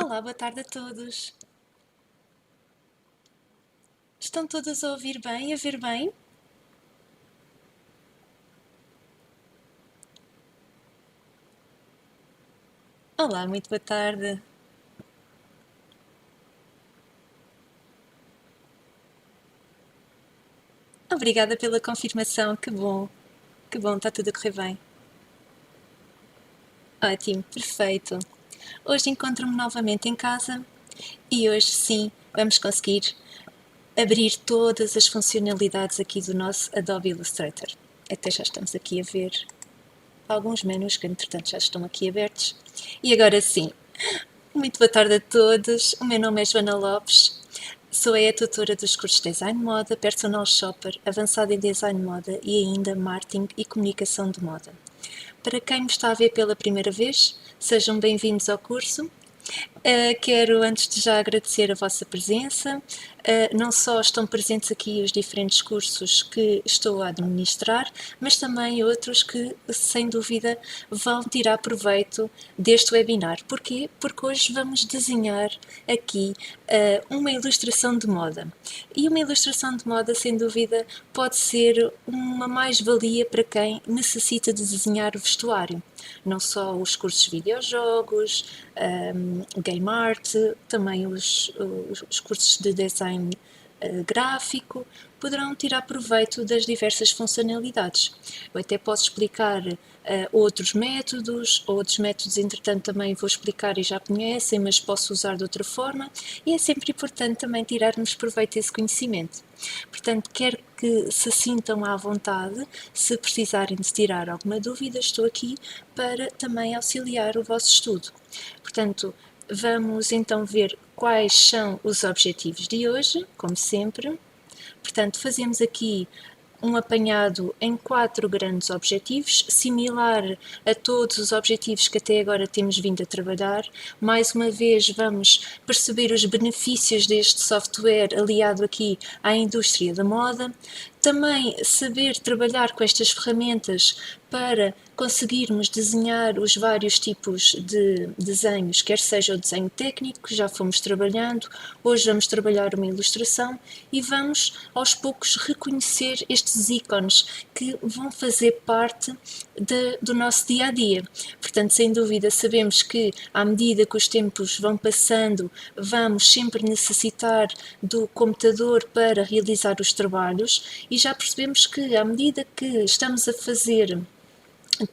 Olá, boa tarde a todos. Estão todos a ouvir bem e a ver bem? Olá, muito boa tarde. Obrigada pela confirmação, que bom, está tudo a correr bem. Ótimo, perfeito. Hoje encontro-me novamente em casa e hoje sim vamos conseguir abrir todas as funcionalidades aqui do nosso Adobe Illustrator. Até já estamos aqui a ver alguns menus que entretanto já estão aqui abertos. E agora sim, muito boa tarde a todos. O meu nome é Joana Lopes. Sou a tutora dos cursos de Design Moda, Personal Shopper, Avançado em Design Moda e ainda Marketing e Comunicação de Moda. Para quem me está a ver pela primeira vez, sejam bem-vindos ao curso. Quero antes de já agradecer a vossa presença. Não só estão presentes aqui os diferentes cursos que estou a administrar, mas também outros que, sem dúvida, vão tirar proveito deste webinar. Porquê? Porque hoje vamos desenhar aqui uma ilustração de moda. E uma ilustração de moda, sem dúvida, pode ser uma mais-valia para quem necessita de desenhar o vestuário. Não só os cursos de videojogos, game art, também os cursos de design gráfico, poderão tirar proveito das diversas funcionalidades. Eu até posso explicar outros métodos, entretanto também vou explicar e já conhecem, mas posso usar de outra forma, e é sempre importante também tirarmos proveito desse conhecimento. Portanto, quero que se sintam à vontade, se precisarem de tirar alguma dúvida, estou aqui para também auxiliar o vosso estudo. Portanto, vamos então ver quais são os objetivos de hoje, como sempre. Portanto, fazemos aqui um apanhado em 4 grandes objetivos, similar a todos os objetivos que até agora temos vindo a trabalhar. Mais uma vez vamos perceber os benefícios deste software aliado aqui à indústria da moda. Também saber trabalhar com estas ferramentas para conseguirmos desenhar os vários tipos de desenhos, quer seja o desenho técnico, que já fomos trabalhando, hoje vamos trabalhar uma ilustração e vamos aos poucos reconhecer estes ícones que vão fazer parte do nosso dia a dia. Portanto, sem dúvida, sabemos que à medida que os tempos vão passando, vamos sempre necessitar do computador para realizar os trabalhos e já percebemos que à medida que estamos a fazer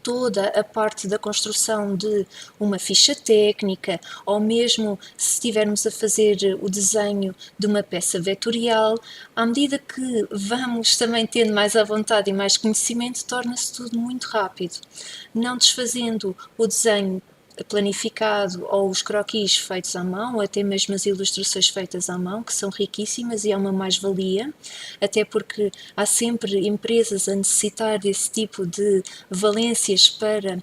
toda a parte da construção de uma ficha técnica, ou mesmo se estivermos a fazer o desenho de uma peça vetorial, à medida que vamos também tendo mais à vontade e mais conhecimento, torna-se tudo muito rápido. Não desfazendo o desenho planificado ou os croquis feitos à mão, ou até mesmo as ilustrações feitas à mão, que são riquíssimas e é uma mais-valia, até porque há sempre empresas a necessitar desse tipo de valências para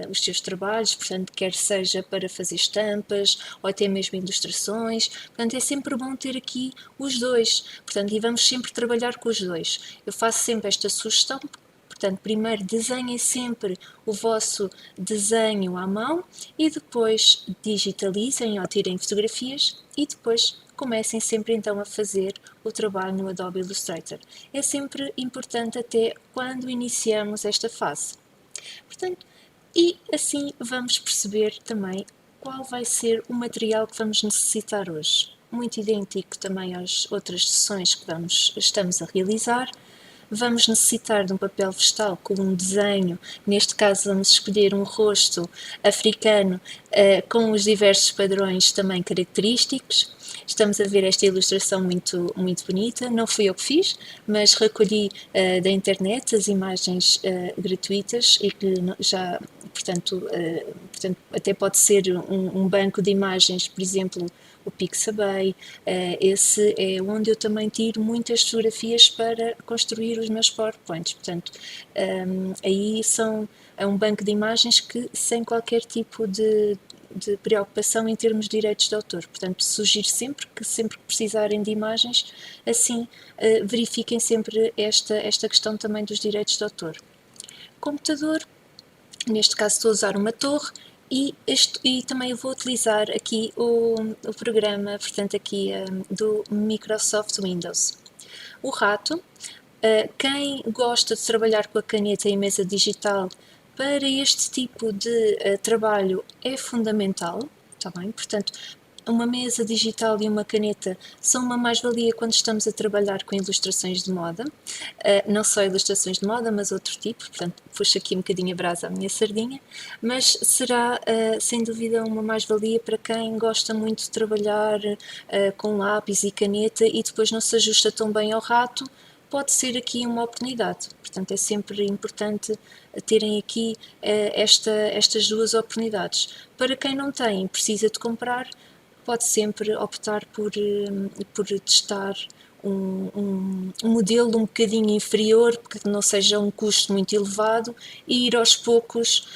os seus trabalhos, portanto, quer seja para fazer estampas ou até mesmo ilustrações, portanto, é sempre bom ter aqui os dois, portanto, e vamos sempre trabalhar com os dois. Eu faço sempre esta sugestão. Portanto, primeiro desenhem sempre o vosso desenho à mão e depois digitalizem ou tirem fotografias e depois comecem sempre então a fazer o trabalho no Adobe Illustrator. É sempre importante até quando iniciamos esta fase. Portanto, e assim vamos perceber também qual vai ser o material que vamos necessitar hoje. Muito idêntico também às outras sessões que estamos a realizar. Vamos necessitar de um papel vegetal com um desenho, neste caso vamos escolher um rosto africano com os diversos padrões também característicos. Estamos a ver esta ilustração muito, muito bonita, não fui eu que fiz, mas recolhi da internet as imagens gratuitas e que já, portanto, até pode ser um banco de imagens, por exemplo, o Pixabay, esse é onde eu também tiro muitas fotografias para construir os meus PowerPoints, portanto, aí é um banco de imagens que sem qualquer tipo de preocupação em termos de direitos de autor, portanto sugiro sempre que precisarem de imagens, assim verifiquem sempre esta questão também dos direitos de autor. Computador, neste caso estou a usar uma torre, E também eu vou utilizar aqui o programa, portanto aqui do Microsoft Windows. O rato, quem gosta de trabalhar com a caneta e mesa digital, para este tipo de trabalho é fundamental, está bem? Portanto, uma mesa digital e uma caneta são uma mais-valia quando estamos a trabalhar com ilustrações de moda, não só ilustrações de moda, mas outro tipo, portanto, puxo aqui um bocadinho a brasa à minha sardinha, mas será sem dúvida uma mais-valia para quem gosta muito de trabalhar com lápis e caneta e depois não se ajusta tão bem ao rato, pode ser aqui uma oportunidade. Portanto, é sempre importante terem aqui estas duas oportunidades. Para quem não tem, precisa de comprar, pode sempre optar por testar um modelo um bocadinho inferior, que não seja um custo muito elevado, e ir aos poucos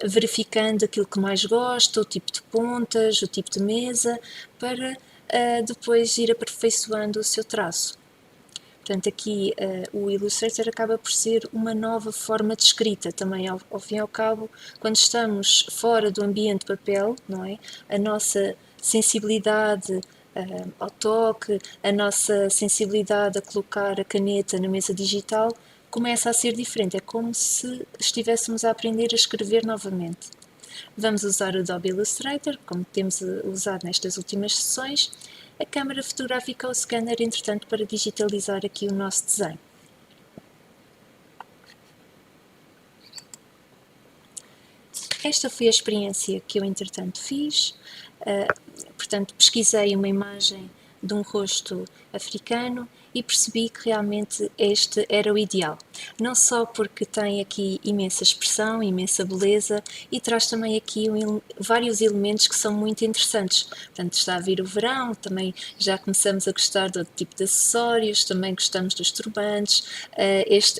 verificando aquilo que mais gosta, o tipo de pontas, o tipo de mesa, para depois ir aperfeiçoando o seu traço. Portanto, aqui o Illustrator acaba por ser uma nova forma de escrita, também ao fim e ao cabo, quando estamos fora do ambiente papel, não é? A nossa sensibilidade ao toque, a nossa sensibilidade a colocar a caneta na mesa digital começa a ser diferente, é como se estivéssemos a aprender a escrever novamente. Vamos usar o Adobe Illustrator, como temos usado nestas últimas sessões, a câmara fotográfica ou o scanner, entretanto, para digitalizar aqui o nosso desenho. Esta foi a experiência que eu, entretanto, fiz. Portanto, pesquisei uma imagem de um rosto africano e percebi que realmente este era o ideal. Não só porque tem aqui imensa expressão, imensa beleza e traz também aqui vários elementos que são muito interessantes. Portanto, está a vir o verão, também já começamos a gostar do tipo de acessórios, também gostamos dos turbantes,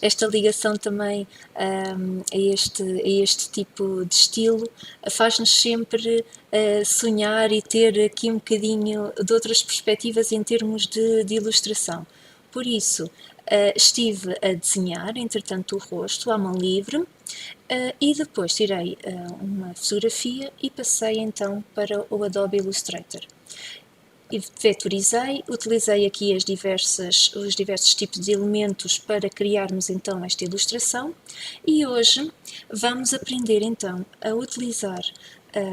esta ligação também a este tipo de estilo faz-nos sempre sonhar e ter aqui um bocadinho de outras perspectivas em termos de ilustração. Por isso, estive a desenhar, entretanto, o rosto à mão livre e depois tirei uma fotografia e passei então para o Adobe Illustrator. E vetorizei, utilizei aqui os diversos tipos de elementos para criarmos então esta ilustração e hoje vamos aprender então a utilizar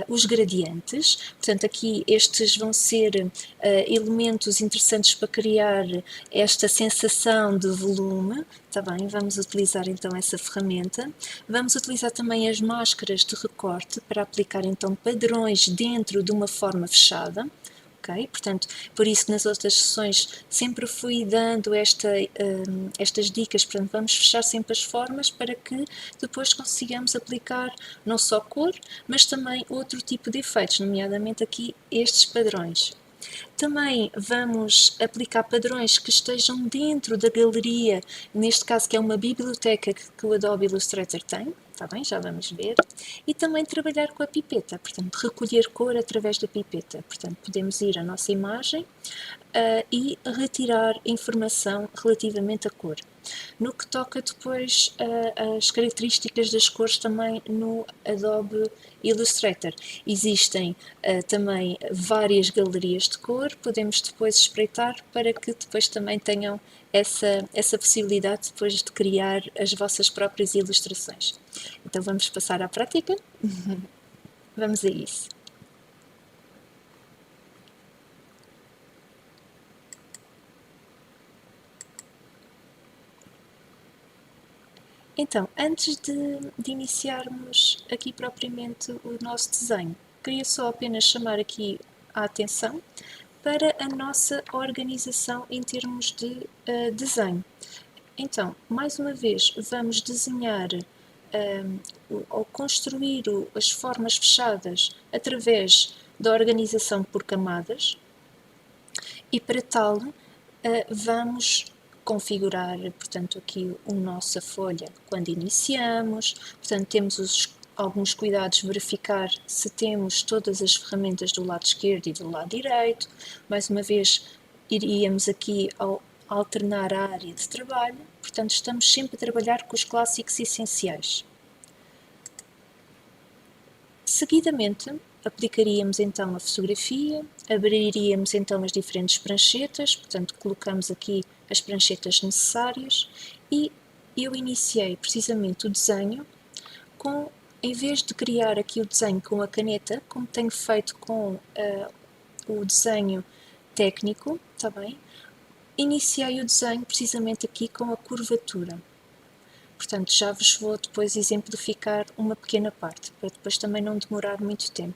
os gradientes, portanto aqui estes vão ser elementos interessantes para criar esta sensação de volume, está bem? Vamos utilizar então essa ferramenta, vamos utilizar também as máscaras de recorte para aplicar então padrões dentro de uma forma fechada. Okay? Portanto, por isso nas outras sessões sempre fui dando estas dicas, portanto vamos fechar sempre as formas para que depois consigamos aplicar não só cor, mas também outro tipo de efeitos, nomeadamente aqui estes padrões. Também vamos aplicar padrões que estejam dentro da galeria, neste caso que é uma biblioteca que o Adobe Illustrator tem, está bem? Já vamos ver. E também trabalhar com a pipeta, portanto, recolher cor através da pipeta. Portanto, podemos ir à nossa imagem e retirar informação relativamente à cor. No que toca depois às características das cores também no Adobe Illustrator. Existem também várias galerias de cor, podemos depois espreitar para que depois também tenham essa possibilidade depois de criar as vossas próprias ilustrações. Então vamos passar à prática? Vamos a isso. Então, antes de iniciarmos aqui propriamente o nosso desenho, queria só apenas chamar aqui a atenção para a nossa organização em termos de desenho. Então, mais uma vez, vamos desenhar ou construir as formas fechadas através da organização por camadas e para tal vamos configurar, portanto, aqui a nossa folha quando iniciamos, portanto, temos alguns cuidados, verificar se temos todas as ferramentas do lado esquerdo e do lado direito. Mais uma vez, iríamos aqui ao alternar a área de trabalho, portanto, estamos sempre a trabalhar com os clássicos essenciais. Seguidamente, aplicaríamos então a fotografia, abriríamos então as diferentes pranchetas, portanto colocamos aqui as pranchetas necessárias e eu iniciei precisamente o desenho com, em vez de criar aqui o desenho com a caneta, como tenho feito com o desenho técnico, está bem? Iniciei o desenho precisamente aqui com a curvatura. Portanto, já vos vou depois exemplificar uma pequena parte, para depois também não demorar muito tempo.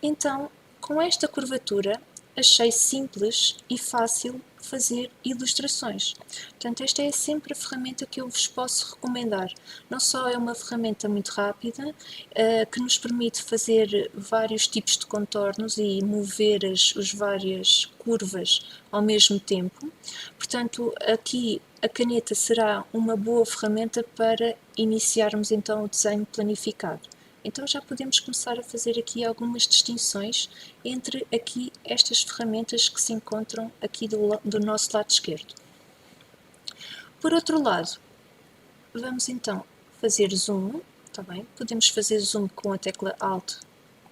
Então, com esta curvatura, achei simples e fácil fazer ilustrações. Portanto, esta é sempre a ferramenta que eu vos posso recomendar. Não só é uma ferramenta muito rápida, que nos permite fazer vários tipos de contornos e mover as várias curvas ao mesmo tempo. Portanto, aqui a caneta será uma boa ferramenta para iniciarmos então o desenho planificado. Então já podemos começar a fazer aqui algumas distinções entre aqui estas ferramentas que se encontram aqui do nosso lado esquerdo. Por outro lado, vamos então fazer zoom, tá bem? Podemos fazer zoom com a tecla Alt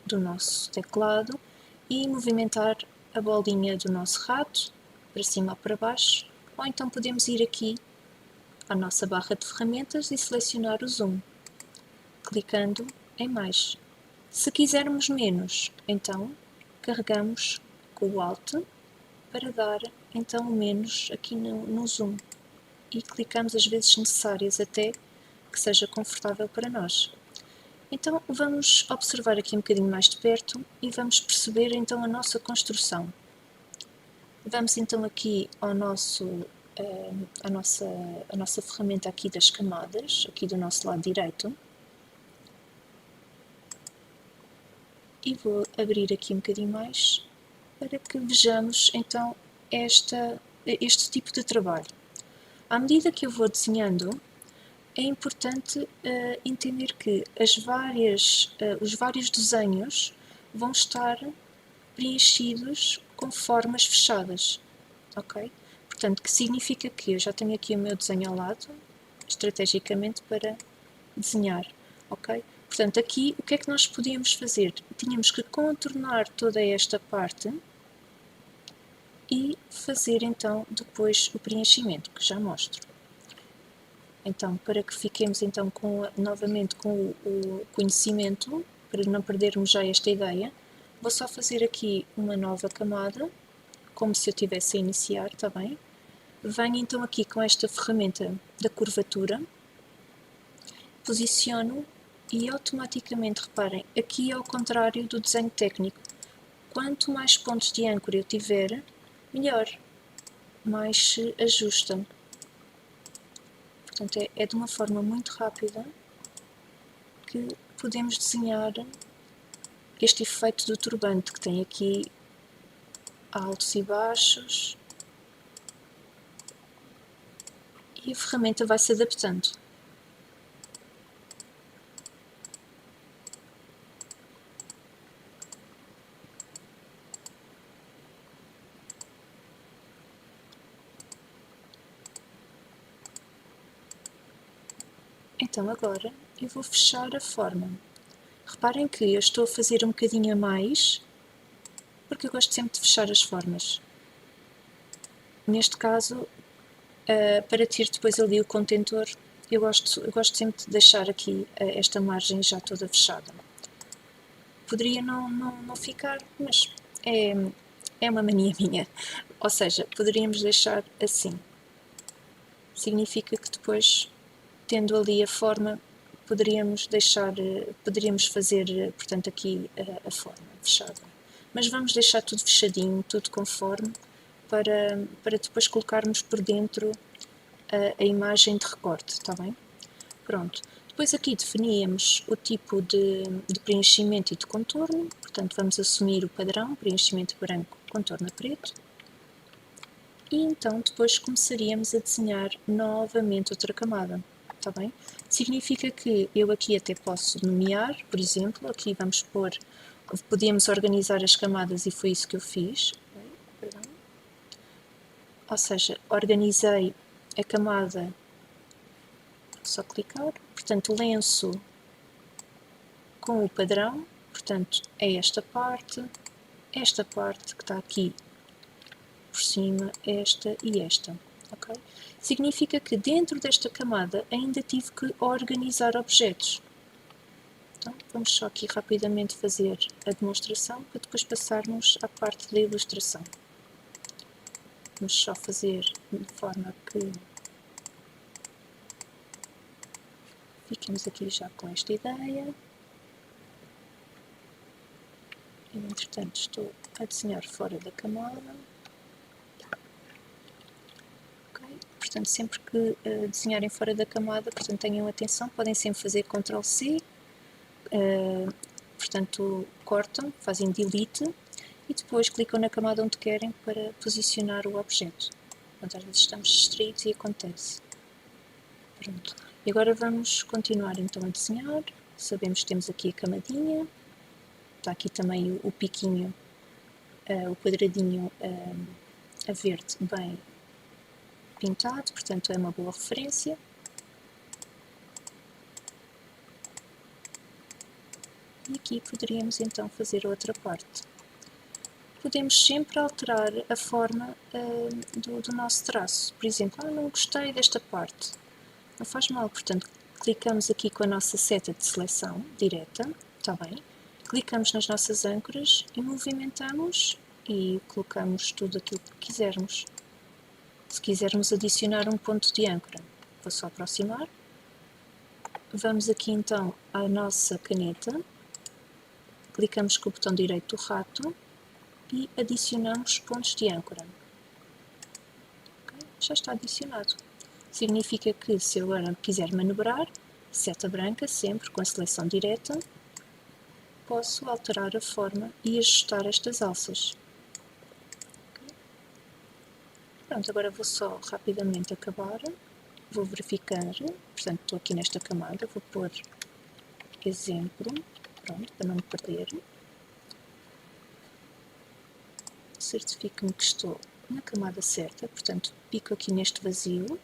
do nosso teclado e movimentar a bolinha do nosso rato para cima ou para baixo, ou então podemos ir aqui à nossa barra de ferramentas e selecionar o zoom, clicando em mais. Se quisermos menos, então carregamos com o Alt para dar então o menos aqui no zoom e clicamos as vezes necessárias até que seja confortável para nós. Então vamos observar aqui um bocadinho mais de perto e vamos perceber então a nossa construção. Vamos então aqui ao a nossa ferramenta aqui das camadas, aqui do nosso lado direito. E vou abrir aqui um bocadinho mais para que vejamos então este tipo de trabalho. À medida que eu vou desenhando, é importante entender que os vários desenhos vão estar preenchidos com formas fechadas, ok? Portanto, que significa que eu já tenho aqui o meu desenho ao lado, estrategicamente para desenhar, ok? Portanto, aqui o que é que nós podíamos fazer? Tínhamos que contornar toda esta parte e fazer então depois o preenchimento, que já mostro. Então, para que fiquemos então novamente com o conhecimento, para não perdermos já esta ideia, vou só fazer aqui uma nova camada, como se eu estivesse a iniciar, está bem? Venho então aqui com esta ferramenta da curvatura, posiciono e automaticamente, reparem, aqui é ao contrário do desenho técnico. Quanto mais pontos de âncora eu tiver, melhor, mais se ajusta. Portanto, é de uma forma muito rápida que podemos desenhar este efeito do turbante, que tem aqui altos e baixos, e a ferramenta vai se adaptando. Então agora eu vou fechar a forma. Reparem que eu estou a fazer um bocadinho a mais, porque eu gosto sempre de fechar as formas. Neste caso, para ter depois ali o contentor, eu gosto sempre de deixar aqui esta margem já toda fechada. Poderia não ficar, mas é uma mania minha. Ou seja, poderíamos deixar assim. Significa que depois, tendo ali a forma, poderíamos fazer, portanto, aqui a forma fechada. Mas vamos deixar tudo fechadinho, tudo conforme, para depois colocarmos por dentro a imagem de recorte, está bem? Pronto. Depois aqui definíamos o tipo de preenchimento e de contorno, portanto vamos assumir o padrão, preenchimento branco, contorno a preto. E então depois começaríamos a desenhar novamente outra camada, está bem? Significa que eu aqui até posso nomear, por exemplo, aqui vamos pôr, podíamos organizar as camadas e foi isso que eu fiz. Ou seja, organizei a camada, só clicar, portanto lenço com o padrão, portanto, é esta parte que está aqui por cima, esta e esta, ok? Significa que dentro desta camada ainda tive que organizar objetos. Então, vamos só aqui rapidamente fazer a demonstração para depois passarmos à parte da ilustração. Vamos só fazer de forma que fiquemos aqui já com esta ideia. Eu, entretanto, estou a desenhar fora da camada. Okay. Portanto, sempre que desenharem fora da camada, portanto, tenham atenção, podem sempre fazer Ctrl+C, portanto, cortam, fazem Delete e depois clicam na camada onde querem para posicionar o objeto. Portanto, às vezes estamos distraídos e acontece. Pronto. E agora vamos continuar então a desenhar. Sabemos que temos aqui a camadinha, está aqui também o piquinho, o quadradinho a verde bem pintado, portanto é uma boa referência. E aqui poderíamos então fazer outra parte. Podemos sempre alterar a forma do nosso traço. Por exemplo, não gostei desta parte. Não faz mal, portanto, clicamos aqui com a nossa seta de seleção direta, está bem? Clicamos nas nossas âncoras e movimentamos e colocamos tudo aquilo que quisermos. Se quisermos adicionar um ponto de âncora, vou só aproximar. Vamos aqui então à nossa caneta, clicamos com o botão direito do rato e adicionamos pontos de âncora. Okay? Já está adicionado. Significa que se eu agora quiser manobrar, seta branca, sempre com a seleção direta, posso alterar a forma e ajustar estas alças. Okay? Pronto, agora vou só rapidamente acabar, vou verificar, portanto estou aqui nesta camada, vou pôr exemplo, pronto, para não me perder. Certifico-me que estou na camada certa, portanto pico aqui neste vazio.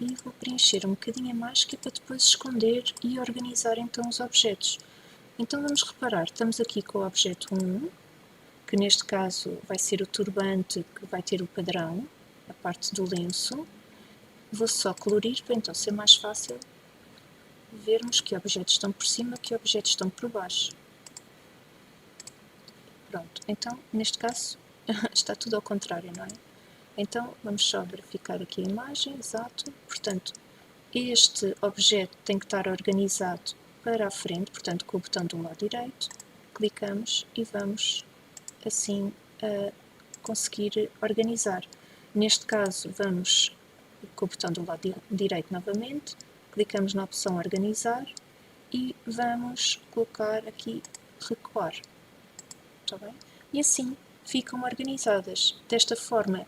E vou preencher um bocadinho a mais que é para depois esconder e organizar então os objetos. Então vamos reparar, estamos aqui com o objeto 1, que neste caso vai ser o turbante que vai ter o padrão, a parte do lenço. Vou só colorir para então ser mais fácil vermos que objetos estão por cima e que objetos estão por baixo. Pronto, então neste caso está tudo ao contrário, não é? Então vamos só verificar aqui a imagem, exato, portanto este objeto tem que estar organizado para a frente, portanto com o botão do lado direito, clicamos e vamos assim conseguir organizar. Neste caso vamos com o botão do lado direito novamente, clicamos na opção organizar e vamos colocar aqui recuar, está bem? E assim ficam organizadas. Desta forma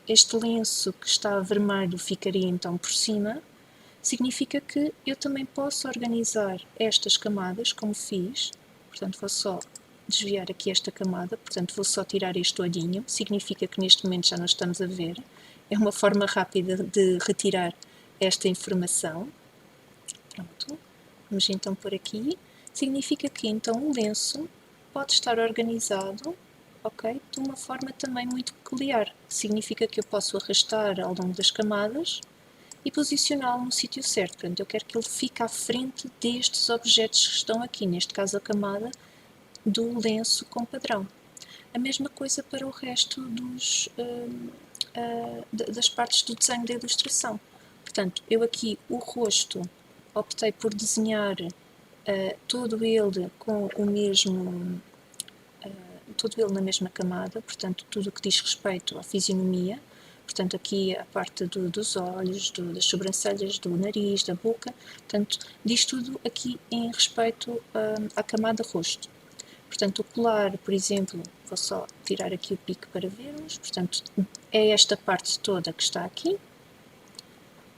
este lenço que está vermelho ficaria então por cima, significa que eu também posso organizar estas camadas como fiz, portanto vou só desviar aqui esta camada, portanto vou só tirar este olhinho, significa que neste momento já não estamos a ver, é uma forma rápida de retirar esta informação. Pronto, vamos então por aqui, significa que então o lenço pode estar organizado, ok, de uma forma também muito peculiar, significa que eu posso arrastar ao longo das camadas e posicioná-lo no sítio certo. Portanto, eu quero que ele fique à frente destes objetos que estão aqui, neste caso a camada do lenço com padrão. A mesma coisa para o resto das partes do desenho da ilustração. Portanto, eu aqui o rosto optei por desenhar todo ele com o mesmo, todo ele na mesma camada, portanto tudo o que diz respeito à fisionomia. Portanto, aqui a parte dos olhos, das sobrancelhas, do nariz, da boca, portanto, diz tudo aqui em respeito à camada rosto. Portanto, o colar, por exemplo, vou só tirar aqui o pico para vermos, portanto, é esta parte toda que está aqui.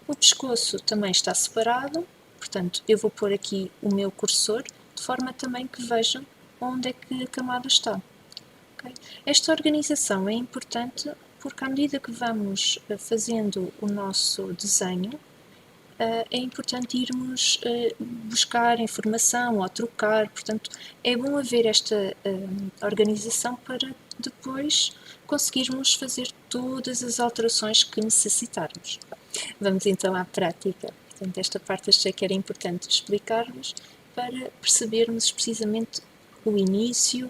O pescoço também está separado, portanto, eu vou pôr aqui o meu cursor, de forma também que vejam onde é que a camada está. Okay? Esta organização é importante porque à medida que vamos fazendo o nosso desenho, é importante irmos buscar informação ou trocar, portanto é bom haver esta organização para depois conseguirmos fazer todas as alterações que necessitarmos. Vamos então à prática. Portanto, esta parte achei que era importante explicarmos para percebermos precisamente o início,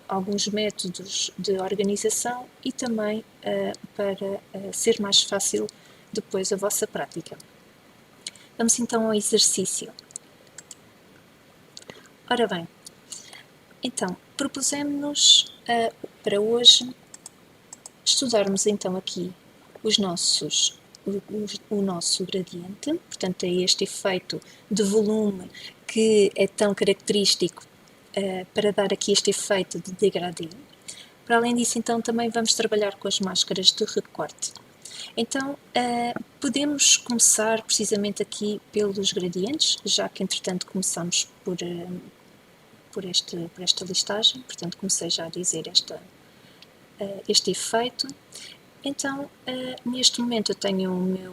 alguns métodos de organização e também para ser mais fácil depois a vossa prática. Vamos então ao exercício. Ora bem, então, propusemos-nos para hoje estudarmos então aqui os nossos, o nosso gradiente, portanto é este efeito de volume que é tão característico para dar aqui este efeito de degradê. Para além disso, então, também vamos trabalhar com as máscaras de recorte. Então, podemos começar precisamente aqui pelos gradientes, já que entretanto começamos por esta listagem, portanto comecei já a dizer este efeito. Então, neste momento eu tenho o meu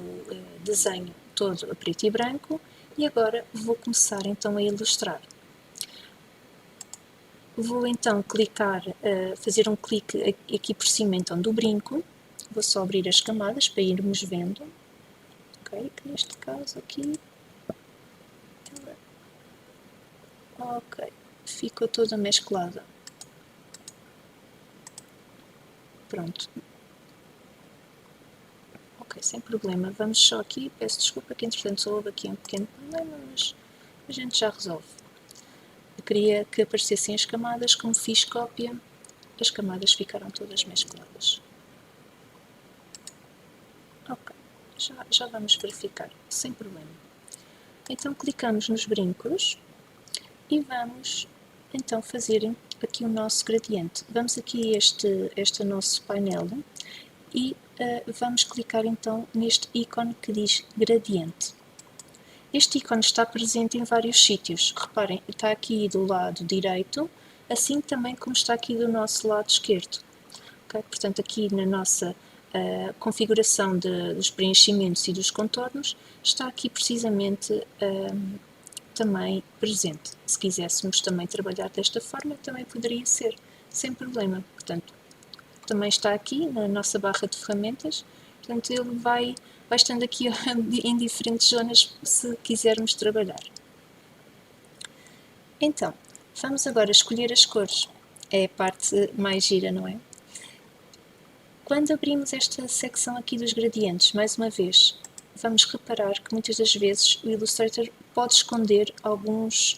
desenho todo a preto e branco e agora vou começar então a ilustrar. Vou então clicar, fazer um clique aqui por cima então do brinco, vou só abrir as camadas para irmos vendo, ok, que neste caso aqui, ok, ficou toda mesclada, pronto, ok, sem problema, vamos só aqui, peço desculpa que entretanto só houve aqui um pequeno problema, mas a gente já resolve. Eu queria que aparecessem as camadas, como fiz cópia, as camadas ficaram todas mescladas. Ok, já vamos verificar, sem problema. Então clicamos nos brincos e vamos então fazer aqui o nosso gradiente. Vamos aqui a este nosso painel e vamos clicar então neste ícone que diz gradiente. Este ícone está presente em vários sítios. Reparem, está aqui do lado direito, assim também como está aqui do nosso lado esquerdo. Okay? Portanto, aqui na nossa configuração dos preenchimentos e dos contornos, está aqui precisamente também presente. Se quiséssemos também trabalhar desta forma, também poderia ser, sem problema. Portanto, também está aqui na nossa barra de ferramentas, portanto ele vai estando aqui em diferentes zonas se quisermos trabalhar. Então, vamos agora escolher as cores, é a parte mais gira, não é? Quando abrimos esta secção aqui dos gradientes, mais uma vez, vamos reparar que muitas das vezes o Illustrator pode esconder algumas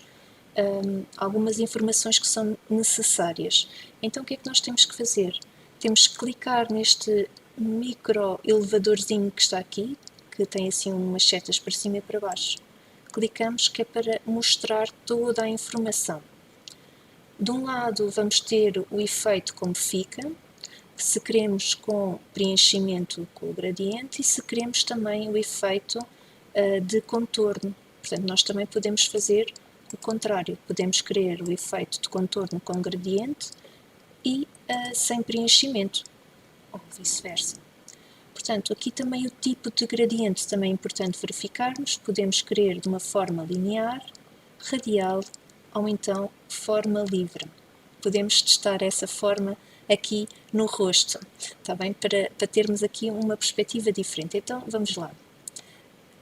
informações que são necessárias. Então o que é que nós temos que fazer? Temos que clicar neste micro elevadorzinho que está aqui, que tem assim umas setas para cima e para baixo. Clicamos que é para mostrar toda a informação. De um lado vamos ter o efeito como fica, se queremos com preenchimento com o gradiente e se queremos também o efeito de contorno. Portanto, nós também podemos fazer o contrário, podemos querer o efeito de contorno com gradiente e sem preenchimento, ou vice-versa. Portanto, aqui também o tipo de gradiente também é importante verificarmos, podemos querer de uma forma linear, radial ou então forma livre. Podemos testar essa forma aqui no rosto, está bem? Para termos aqui uma perspectiva diferente. Então, vamos lá.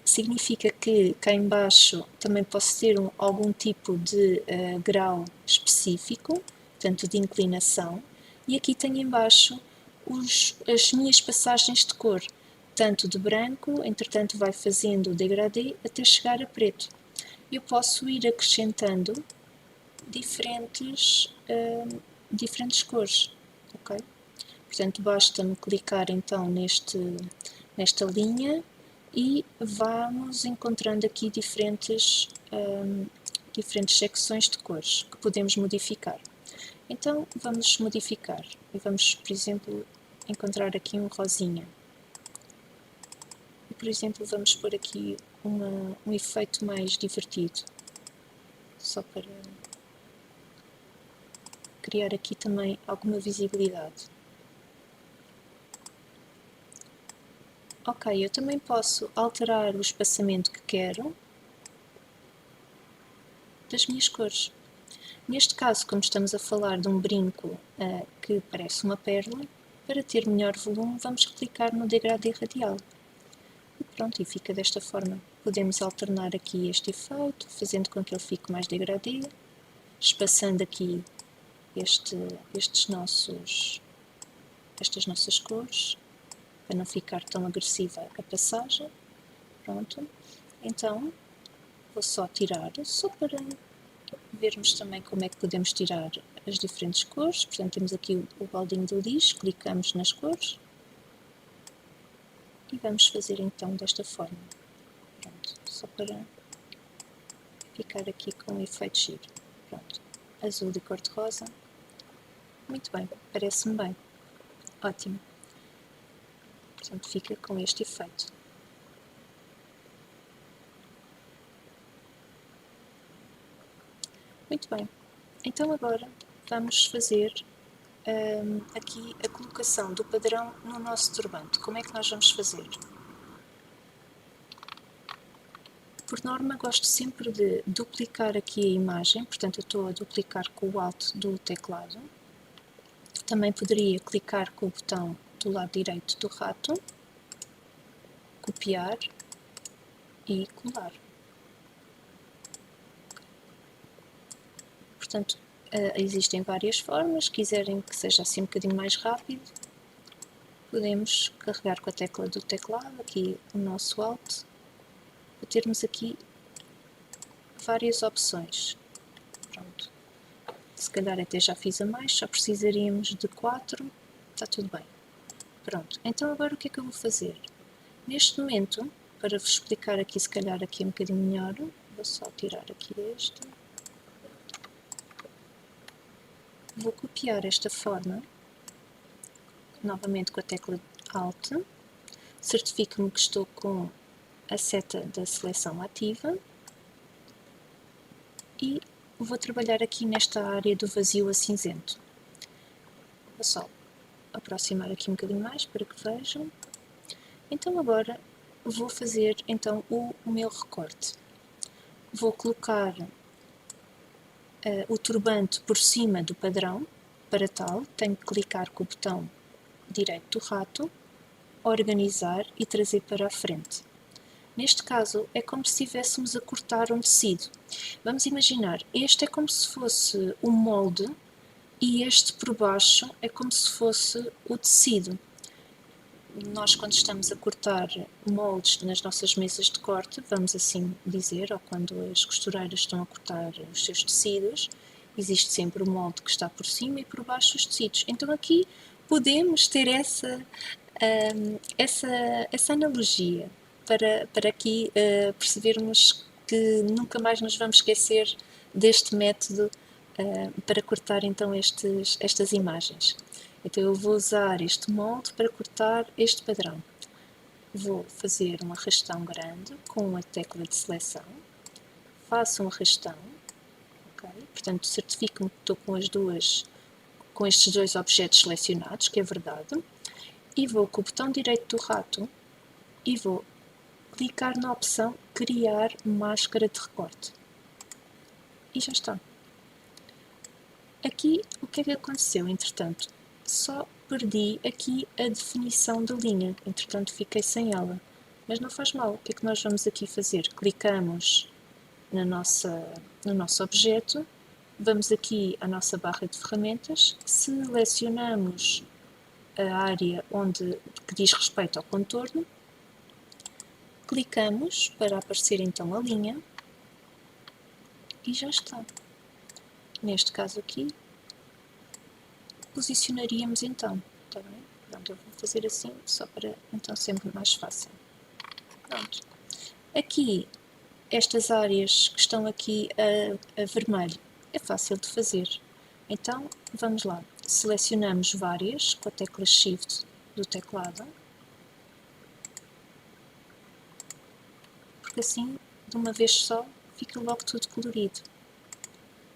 Significa que cá embaixo também posso ter algum tipo de grau específico, portanto de inclinação, e aqui tenho embaixo as minhas passagens de cor, tanto de branco, entretanto vai fazendo o degradê até chegar a preto. Eu posso ir acrescentando diferentes cores, ok? Portanto, basta-me clicar então nesta linha e vamos encontrando aqui diferentes secções de cores que podemos modificar. Então, vamos modificar e vamos, por exemplo, encontrar aqui um rosinha. E, por exemplo, vamos pôr aqui um efeito mais divertido, só para criar aqui também alguma visibilidade. Ok, eu também posso alterar o espaçamento que quero das minhas cores. Neste caso, como estamos a falar de um brinco que parece uma pérola, para ter melhor volume vamos clicar no degradê radial. E pronto, e fica desta forma. Podemos alternar aqui este efeito, fazendo com que ele fique mais degradê, espaçando aqui estas nossas cores, para não ficar tão agressiva a passagem. Pronto, então vou só tirar, só para vermos também como é que podemos tirar as diferentes cores. Portanto, temos aqui o baldinho de lixo, clicamos nas cores e vamos fazer então desta forma. Pronto, só para ficar aqui com um efeito giro. Pronto, azul e cor-de-rosa. Muito bem, parece-me bem. Ótimo. Portanto, fica com este efeito. Muito bem. Então agora vamos fazer aqui a colocação do padrão no nosso turbante. Como é que nós vamos fazer? Por norma, gosto sempre de duplicar aqui a imagem, portanto eu estou a duplicar com o Alt do teclado. Também poderia clicar com o botão do lado direito do rato, copiar e colar. Portanto, existem várias formas. Se quiserem que seja assim um bocadinho mais rápido, podemos carregar com a tecla do teclado, aqui o nosso Alt, para termos aqui várias opções. Pronto. Se calhar até já fiz a mais, só precisaríamos de 4, está tudo bem. Pronto, então agora o que é que eu vou fazer? Neste momento, para vos explicar aqui, se calhar aqui um bocadinho melhor, vou só tirar aqui este. Vou copiar esta forma, novamente com a tecla Alt, certifico-me que estou com a seta da seleção ativa e vou trabalhar aqui nesta área do vazio a cinzento. Vou só aproximar aqui um bocadinho mais para que vejam. Então agora vou fazer então o meu recorte. Vou colocar o turbante por cima do padrão. Para tal, tenho que clicar com o botão direito do rato, organizar e trazer para a frente. Neste caso, é como se estivéssemos a cortar um tecido. Vamos imaginar, este é como se fosse o molde e este por baixo é como se fosse o tecido. Nós, quando estamos a cortar moldes nas nossas mesas de corte, vamos assim dizer, ou quando as costureiras estão a cortar os seus tecidos, existe sempre o molde que está por cima e por baixo os tecidos. Então aqui podemos ter essa analogia para aqui percebermos que nunca mais nos vamos esquecer deste método para cortar então estas imagens. Então eu vou usar este molde para cortar este padrão. Vou fazer um arrastão grande com a tecla de seleção, faço um arrastão, okay? Portanto certifico-me que estou com estes dois objetos selecionados, que é verdade, e vou com o botão direito do rato e vou clicar na opção criar máscara de recorte. E já está. Aqui o que é que aconteceu entretanto? Só perdi aqui a definição da linha, entretanto fiquei sem ela. Mas não faz mal, o que é que nós vamos aqui fazer? Clicamos no nosso objeto, vamos aqui à nossa barra de ferramentas, selecionamos a área que diz respeito ao contorno, clicamos para aparecer então a linha e já está. Neste caso aqui, posicionaríamos então, está bem? Pronto, eu vou fazer assim, só para então sempre mais fácil. Pronto. Aqui, estas áreas que estão aqui a vermelho, é fácil de fazer. Então, vamos lá. Selecionamos várias com a tecla Shift do teclado, porque assim, de uma vez só, fica logo tudo colorido.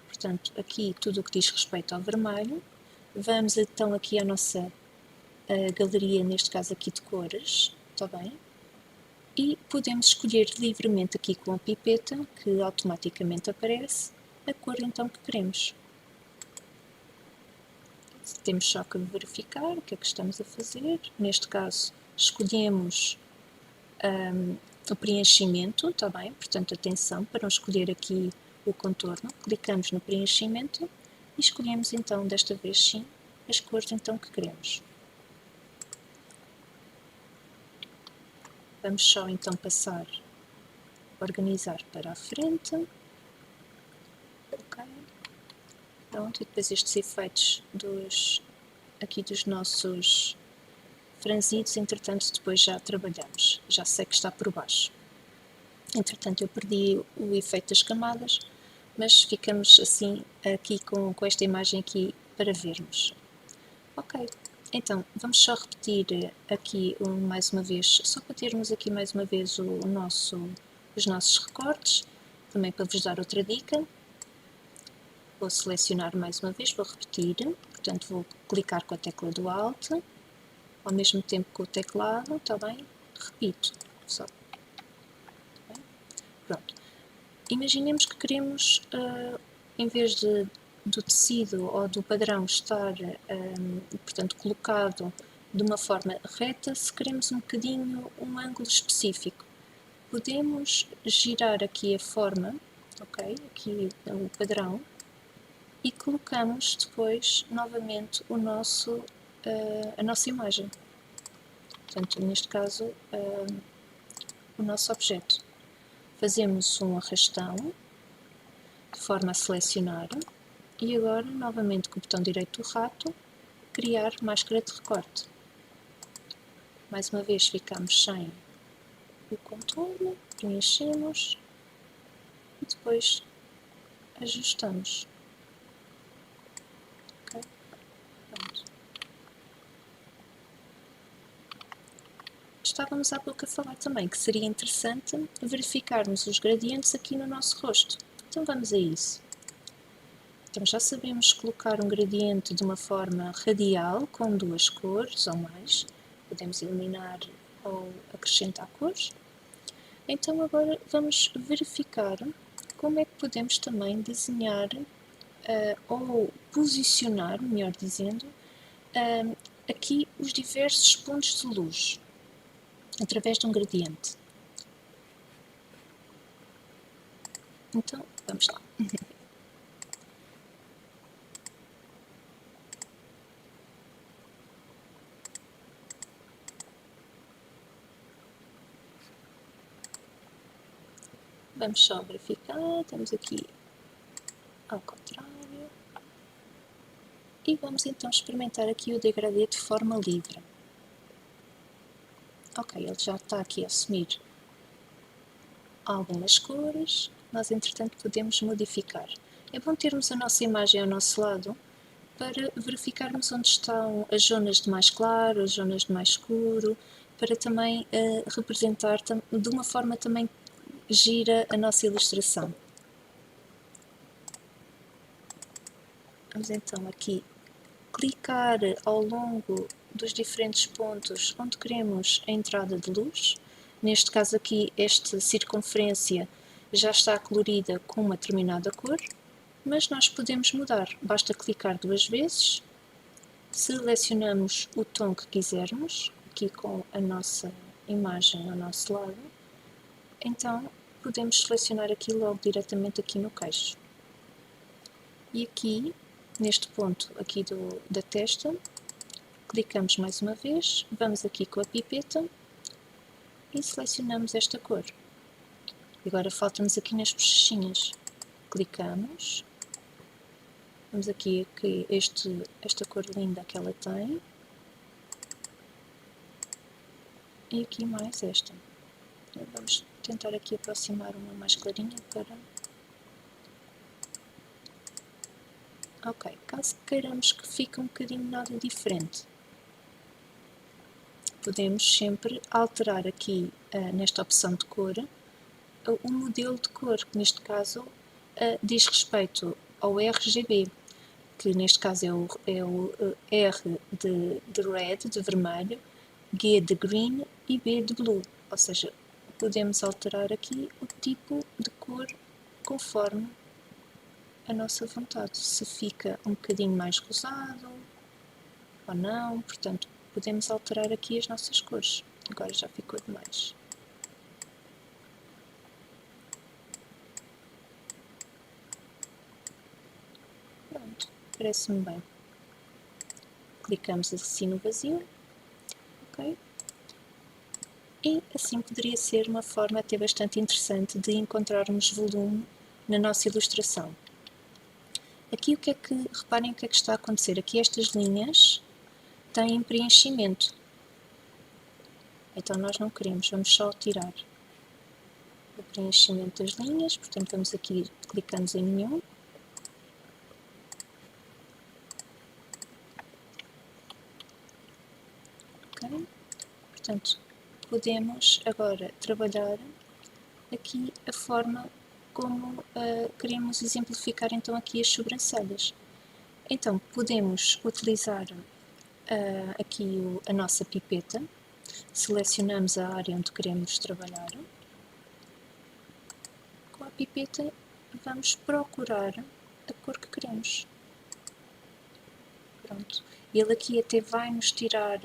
Portanto, aqui tudo o que diz respeito ao vermelho. Vamos então aqui à nossa galeria, neste caso aqui de cores, está bem? E podemos escolher livremente aqui com a pipeta, que automaticamente aparece, a cor então que queremos. Temos só que verificar o que é que estamos a fazer. Neste caso, escolhemos o preenchimento, está bem? Portanto, atenção para não escolher aqui o contorno. Clicamos no preenchimento e escolhemos então, desta vez sim, as cores então que queremos. Vamos só então passar, organizar para a frente. Ok. Pronto, e depois estes efeitos aqui dos nossos franzidos, entretanto depois já trabalhamos, já sei que está por baixo. Entretanto eu perdi o efeito das camadas, mas ficamos assim aqui com esta imagem aqui para vermos. Ok, então vamos só repetir aqui mais uma vez, só para termos aqui mais uma vez os nossos recortes, também para vos dar outra dica. Vou selecionar mais uma vez, vou repetir, portanto vou clicar com a tecla do Alt, ao mesmo tempo com o teclado, está bem? Repito, só. Tá bem? Pronto. Imaginemos que queremos, em vez do tecido ou do padrão estar, portanto, colocado de uma forma reta, se queremos um bocadinho um ângulo específico, podemos girar aqui a forma, ok? Aqui o padrão, e colocamos depois novamente a nossa imagem. Portanto, neste caso, o nosso objeto. Fazemos um arrastão de forma a selecionar e agora, novamente com o botão direito do rato, criar máscara de recorte. Mais uma vez ficamos sem o contorno, preenchemos e depois ajustamos. Okay? Pronto. Estávamos há pouco a falar também que seria interessante verificarmos os gradientes aqui no nosso rosto. Então vamos a isso. Então já sabemos colocar um gradiente de uma forma radial com duas cores ou mais. Podemos eliminar ou acrescentar cores. Então agora vamos verificar como é que podemos também desenhar ou posicionar, melhor dizendo, aqui os diversos pontos de luz através de um gradiente. Então, vamos lá. Vamos só verificar, temos aqui ao contrário. E vamos então experimentar aqui o degradê de forma livre. Ok, ele já está aqui a assumir algumas cores, nós entretanto podemos modificar. É bom termos a nossa imagem ao nosso lado para verificarmos onde estão as zonas de mais claro, as zonas de mais escuro, para também representar de uma forma também gira a nossa ilustração. Vamos então aqui clicar ao longo dos diferentes pontos onde queremos a entrada de luz. Neste caso aqui, esta circunferência já está colorida com uma determinada cor, mas nós podemos mudar. Basta clicar duas vezes, selecionamos o tom que quisermos, aqui com a nossa imagem ao nosso lado, então podemos selecionar aqui logo diretamente aqui no queixo. E aqui, neste ponto aqui da testa, clicamos mais uma vez, vamos aqui com a pipeta e selecionamos esta cor. Agora falta-nos aqui nas bochechinhas. Clicamos, vamos aqui esta cor linda que ela tem e aqui mais esta. Vamos tentar aqui aproximar uma mais clarinha para... Ok, caso queiramos que fique um bocadinho nada diferente, podemos sempre alterar aqui nesta opção de cor o modelo de cor, que neste caso diz respeito ao RGB, que neste caso é o R de red, de vermelho, G de green e B de blue, ou seja, podemos alterar aqui o tipo de cor conforme a nossa vontade, se fica um bocadinho mais rosado ou não, portanto podemos alterar aqui as nossas cores. Agora já ficou demais. Pronto, parece-me bem. Clicamos assim no vazio, ok? E assim poderia ser uma forma até bastante interessante de encontrarmos volume na nossa ilustração. Aqui reparem o que é que está a acontecer. Aqui estas linhas têm preenchimento. Então nós não queremos, vamos só tirar o preenchimento das linhas, portanto vamos aqui, clicamos em nenhum. Ok? Portanto, podemos agora trabalhar aqui a forma como queremos exemplificar então aqui as sobrancelhas. Então podemos utilizar aqui a nossa pipeta, selecionamos a área onde queremos trabalhar. Com a pipeta vamos procurar a cor que queremos. Pronto. Ele aqui até vai nos tirar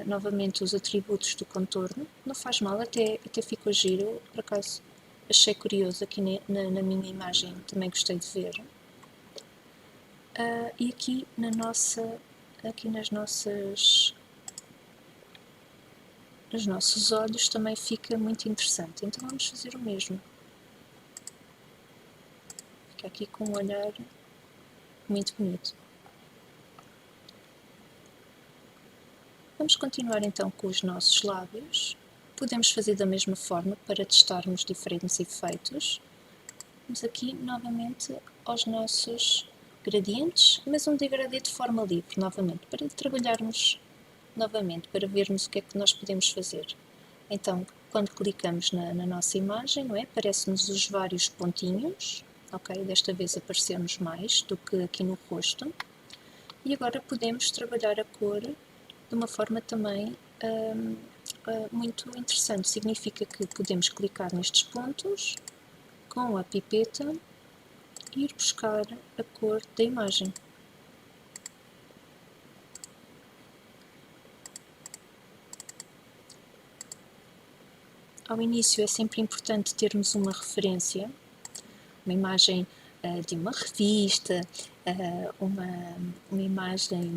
novamente os atributos do contorno, não faz mal, até ficou giro, por acaso achei curioso aqui na minha imagem, também gostei de ver. E aqui nos nossos olhos também fica muito interessante, então vamos fazer o mesmo. Fica aqui com um olhar muito bonito. Vamos continuar então com os nossos lábios. Podemos fazer da mesma forma para testarmos diferentes efeitos. Vamos aqui novamente aos nossos gradientes, mas um degradê de forma livre, novamente, para trabalharmos novamente, para vermos o que é que nós podemos fazer. Então, quando clicamos na nossa imagem, não é? Aparecem-nos os vários pontinhos, ok? Desta vez apareceu-nos mais do que aqui no rosto. E agora podemos trabalhar a cor de uma forma também muito interessante. Significa que podemos clicar nestes pontos com a pipeta e ir buscar a cor da imagem. Ao início é sempre importante termos uma referência, uma imagem de uma revista, uma imagem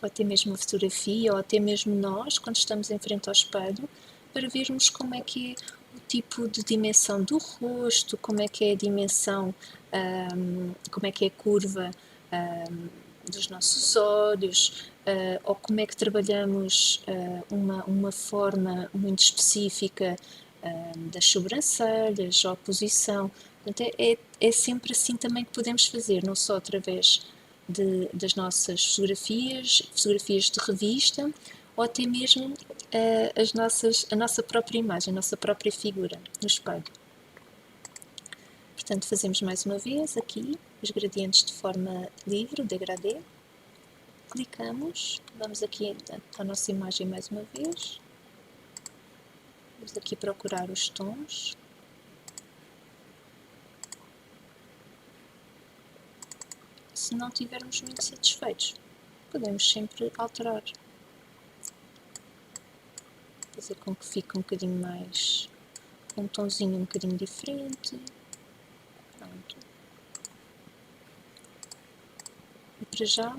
ou até mesmo uma fotografia, ou até mesmo nós, quando estamos em frente ao espelho, para vermos como é que é o tipo de dimensão do rosto, como é que é a dimensão, como é que é a curva dos nossos olhos, ou como é que trabalhamos uma forma muito específica das sobrancelhas, ou a posição. Portanto, é sempre assim também que podemos fazer, não só através das nossas fotografias de revista, ou até mesmo a nossa própria imagem, a nossa própria figura no espelho. Portanto, fazemos mais uma vez aqui os gradientes de forma livre, o degradê. Clicamos, vamos aqui à nossa imagem mais uma vez. Vamos aqui procurar os tons. Se não estivermos muito satisfeitos, podemos sempre alterar. Fazer com que fique um bocadinho mais, um tonzinho um bocadinho diferente. Pronto. E para já,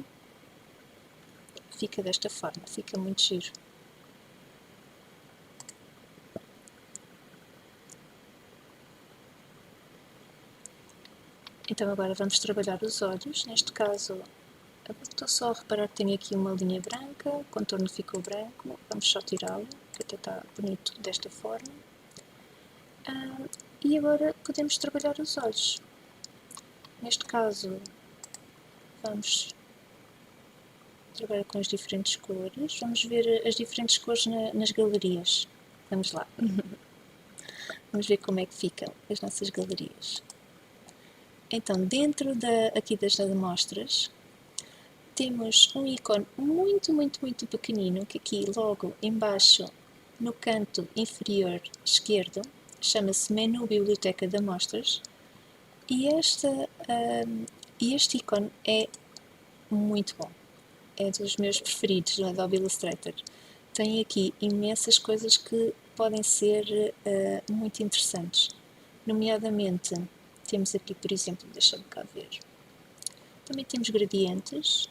fica desta forma, fica muito giro. Então agora vamos trabalhar os olhos, neste caso estou só a reparar que tenho aqui uma linha branca, o contorno ficou branco, vamos só tirá-lo, que até está bonito desta forma. E agora podemos trabalhar os olhos. Neste caso, vamos trabalhar com as diferentes cores, vamos ver as diferentes cores nas galerias. Vamos lá. Vamos ver como é que ficam as nossas galerias. Então, dentro aqui das amostras, temos um ícone muito pequenino, que aqui logo embaixo no canto inferior esquerdo chama-se Menu Biblioteca de Amostras, e este ícone é muito bom, é dos meus preferidos no Adobe Illustrator. Tem aqui imensas coisas que podem ser muito interessantes, nomeadamente temos aqui, por exemplo, deixa-me cá ver, também temos gradientes.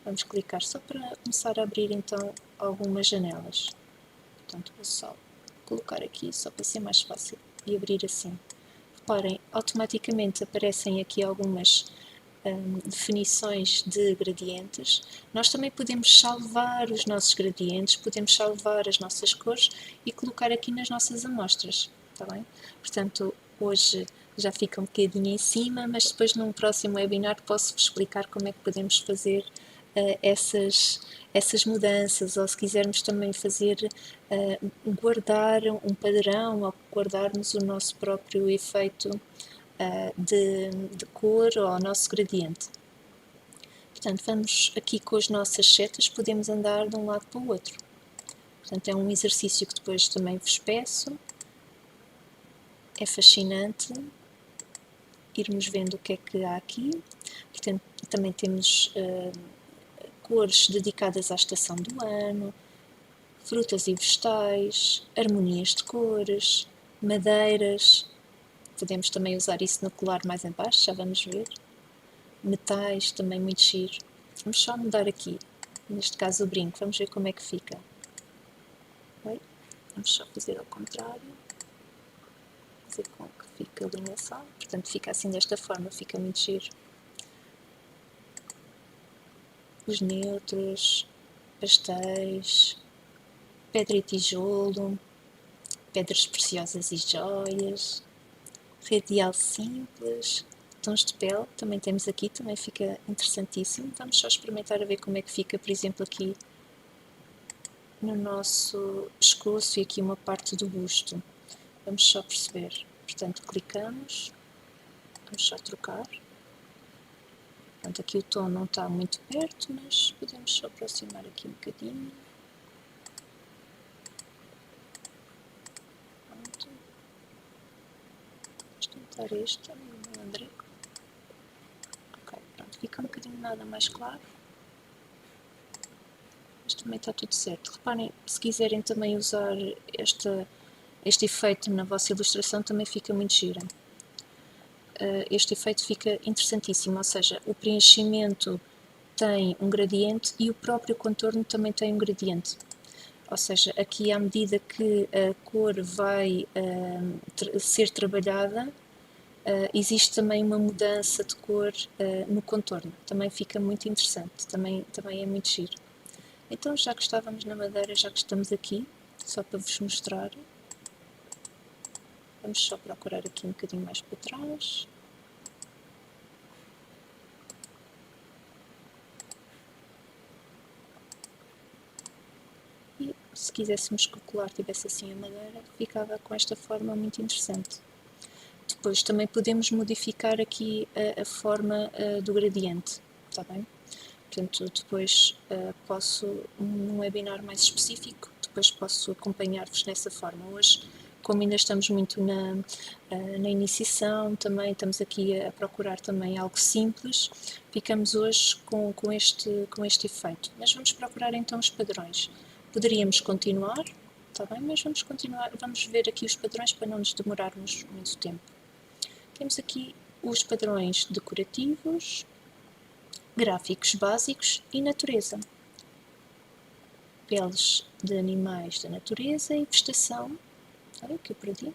Vamos clicar só para começar a abrir então algumas janelas. Portanto, vou só colocar aqui só para ser mais fácil e abrir assim. Reparem, automaticamente aparecem aqui algumas definições de gradientes. Nós também podemos salvar os nossos gradientes, podemos salvar as nossas cores e colocar aqui nas nossas amostras, está bem? Portanto, hoje já fica um bocadinho em cima, mas depois num próximo webinar posso-vos explicar como é que podemos fazer essas mudanças, ou se quisermos também fazer, guardar um padrão, ou guardarmos o nosso próprio efeito de cor ou ao nosso gradiente. Portanto, vamos aqui com as nossas setas, podemos andar de um lado para o outro. Portanto, é um exercício que depois também vos peço. É fascinante irmos vendo o que é que há aqui. Portanto, também temos cores dedicadas à estação do ano, frutas e vegetais, harmonias de cores, madeiras. Podemos também usar isso no colar mais em baixo, já vamos ver. Metais, também muito giro. Vamos só mudar aqui, neste caso o brinco, vamos ver como é que fica. Oi? Vamos só fazer ao contrário, fazer com que fique a alinhação, portanto fica assim desta forma, fica muito giro. Os neutros, pastéis, pedra e tijolo, pedras preciosas e joias, radial simples, tons de pele, também temos aqui, também fica interessantíssimo. Vamos só experimentar a ver como é que fica, por exemplo, aqui no nosso pescoço e aqui uma parte do busto. Vamos só perceber. Portanto, clicamos, vamos só trocar. Portanto, aqui o tom não está muito perto, mas podemos só aproximar aqui um bocadinho. Pronto. Vamos tentar este, o malandreco. Ok, pronto, fica um bocadinho nada mais claro. Mas também está tudo certo. Reparem, se quiserem também usar este efeito na vossa ilustração, também fica muito gira. Este efeito fica interessantíssimo, ou seja, o preenchimento tem um gradiente e o próprio contorno também tem um gradiente. Ou seja, aqui à medida que a cor vai ser trabalhada, existe também uma mudança de cor no contorno. Também fica muito interessante, também é muito giro. Então, já que estávamos na madeira, já que estamos aqui, só para vos mostrar, vamos só procurar aqui um bocadinho mais para trás. E se quiséssemos que o colar tivesse assim a madeira, ficava com esta forma muito interessante. Depois também podemos modificar aqui a forma do gradiente, está bem? Portanto, depois posso, num webinar mais específico, depois posso acompanhar-vos nessa forma. Hoje, como ainda estamos muito na iniciação, também estamos aqui a procurar também algo simples, ficamos hoje com este efeito. Mas vamos procurar então os padrões. Poderíamos continuar, está bem? Mas vamos continuar, vamos ver aqui os padrões para não nos demorarmos muito tempo. Temos aqui os padrões decorativos, gráficos básicos e natureza. Peles de animais da natureza e vegetação. Olha que eu perdi.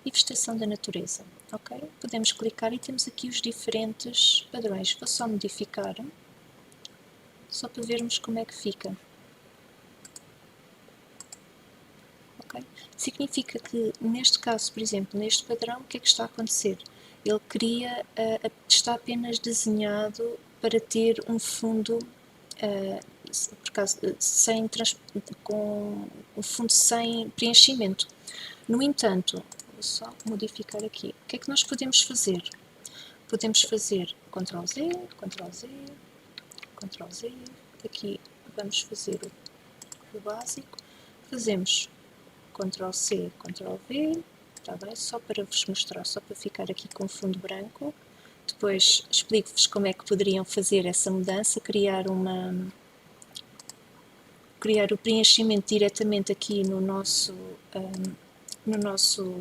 E vegetação da natureza. Ok? Podemos clicar e temos aqui os diferentes padrões. Vou só modificar, só para vermos como é que fica. Okay? Significa que, neste caso, por exemplo, neste padrão, o que é que está a acontecer? Ele está apenas desenhado para ter um fundo, por acaso, com um fundo sem preenchimento. No entanto, vou só modificar aqui. O que é que nós podemos fazer? Podemos fazer Ctrl Z, Ctrl Z, Ctrl Z, aqui vamos fazer o básico, fazemos Ctrl C, Ctrl V, está bem? Só para vos mostrar, só para ficar aqui com fundo branco. Depois explico-vos como é que poderiam fazer essa mudança, criar o preenchimento diretamente aqui no nosso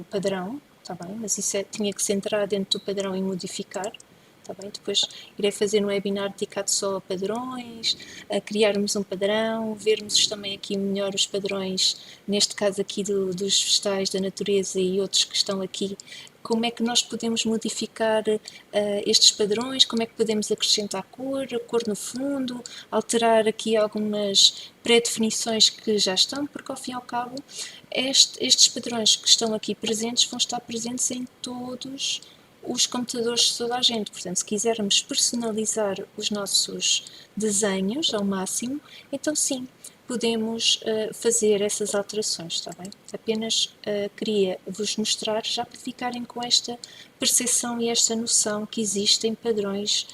padrão, está bem? Mas isso tinha que se entrar dentro do padrão e modificar, está bem? Depois irei fazer um webinar dedicado só a padrões, a criarmos um padrão, vermos também aqui melhor os padrões, neste caso aqui dos vegetais, da natureza e outros que estão aqui, como é que nós podemos modificar estes padrões, como é que podemos acrescentar cor no fundo, alterar aqui algumas pré-definições que já estão, porque ao fim e ao cabo estes padrões que estão aqui presentes vão estar presentes em todos os computadores de toda a gente. Portanto, se quisermos personalizar os nossos desenhos ao máximo, então sim, podemos fazer essas alterações, está bem? Apenas queria vos mostrar, já para ficarem com esta percepção e esta noção que existem padrões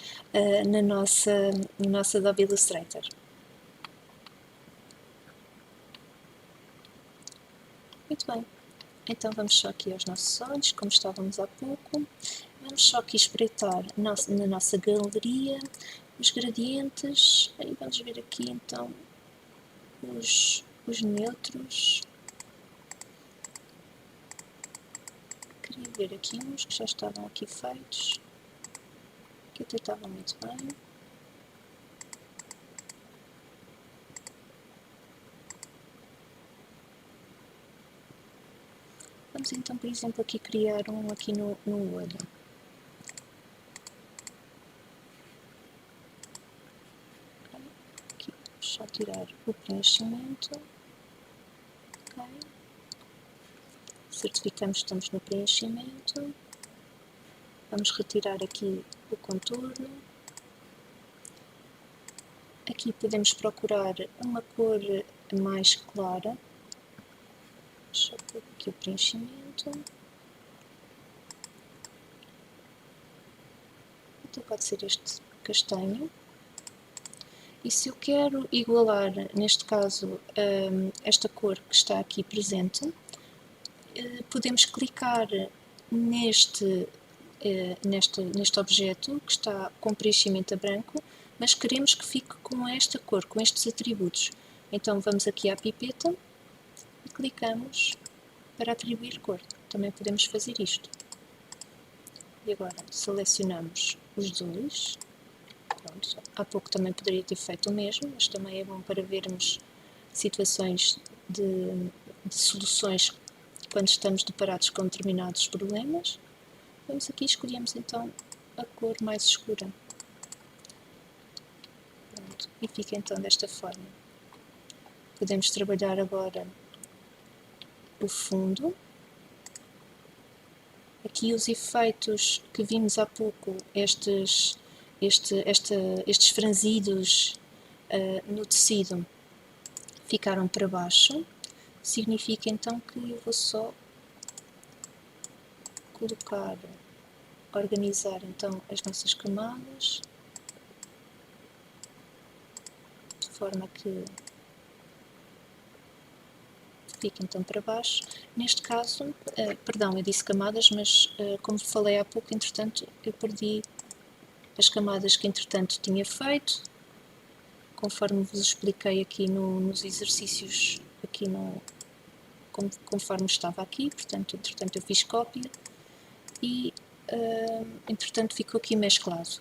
na nossa Adobe Illustrator. Muito bem, então vamos só aqui aos nossos olhos, como estávamos há pouco. Vamos só aqui espreitar na nossa galeria os gradientes, e vamos ver aqui então os neutros. Queria ver aqui uns que já estavam aqui feitos, que até estavam muito bem. Vamos então, por exemplo, aqui criar um aqui no olho. Aqui, só tirar o preenchimento. Okay. Certificamos que estamos no preenchimento. Vamos retirar aqui o contorno. Aqui podemos procurar uma cor mais clara. Deixa eu pôr aqui o preenchimento. Então pode ser este castanho. E se eu quero igualar, neste caso, esta cor que está aqui presente, podemos clicar neste objeto que está com preenchimento a branco, mas queremos que fique com esta cor, com estes atributos. Então vamos aqui à pipeta e clicamos para atribuir cor. Também podemos fazer isto. E agora selecionamos os dois. Pronto. Há pouco também poderia ter feito o mesmo, mas também é bom para vermos situações de soluções quando estamos deparados com determinados problemas. Vamos aqui e escolhemos então a cor mais escura. Pronto. E fica então desta forma. Podemos trabalhar agora o fundo. Aqui os efeitos que vimos há pouco, estes franzidos no tecido, ficaram para baixo. Significa então que eu vou só colocar, organizar então as nossas camadas, de forma que fica então para baixo. Neste caso, perdão, eu disse camadas, mas como falei há pouco, entretanto, eu perdi as camadas que entretanto tinha feito, conforme vos expliquei aqui nos exercícios, aqui conforme estava aqui. Portanto, entretanto eu fiz cópia e entretanto ficou aqui mesclado.